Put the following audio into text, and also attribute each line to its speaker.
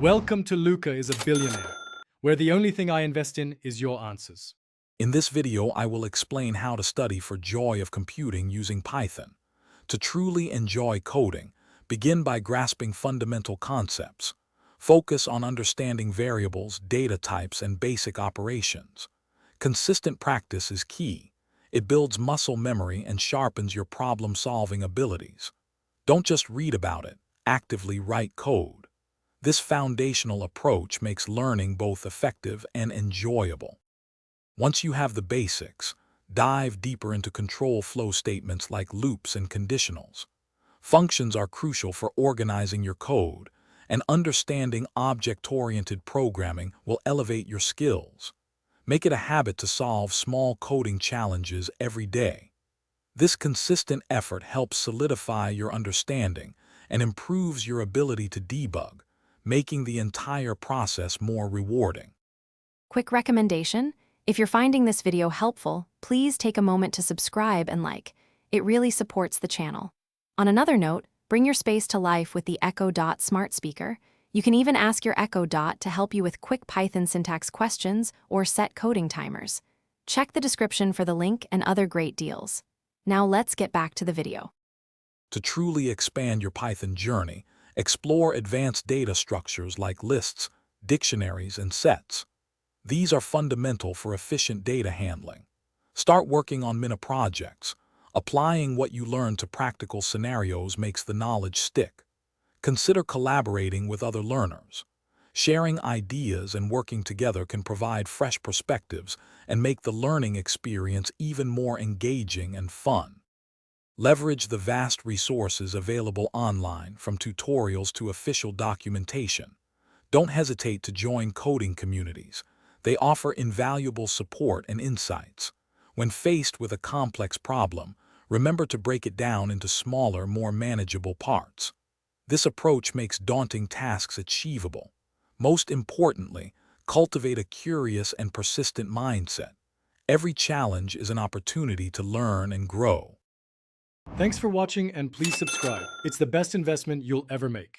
Speaker 1: Welcome to Luca is a Billionaire, where the only thing I invest in is your answers.
Speaker 2: In this video, I will explain how to study for joy of computing using Python. To truly enjoy coding, begin by grasping fundamental concepts. Focus on understanding variables, data types, and basic operations. Consistent practice is key. It builds muscle memory and sharpens your problem-solving abilities. Don't just read about it, actively write code. This foundational approach makes learning both effective and enjoyable. Once you have the basics, dive deeper into control flow statements like loops and conditionals. Functions are crucial for organizing your code, and understanding object-oriented programming will elevate your skills. Make it a habit to solve small coding challenges every day. This consistent effort helps solidify your understanding and improves your ability to debug, making the entire process more rewarding.
Speaker 3: Quick recommendation: if you're finding this video helpful, please take a moment to subscribe and like. It really supports the channel. On another note, bring your space to life with the Echo Dot smart speaker. You can even ask your Echo Dot to help you with quick Python syntax questions or set coding timers. Check the description for the link and other great deals. Now let's get back to the video.
Speaker 2: To truly expand your Python journey, explore advanced data structures like lists, dictionaries, and sets. These are fundamental for efficient data handling. Start working on mini projects. Applying what you learn to practical scenarios makes the knowledge stick. Consider collaborating with other learners. Sharing ideas and working together can provide fresh perspectives and make the learning experience even more engaging and fun. Leverage the vast resources available online, from tutorials to official documentation. Don't hesitate to join coding communities. They offer invaluable support and insights. When faced with a complex problem, remember to break it down into smaller, more manageable parts. This approach makes daunting tasks achievable. Most importantly, cultivate a curious and persistent mindset. Every challenge is an opportunity to learn and grow.
Speaker 1: Thanks for watching, and please subscribe. It's the best investment you'll ever make.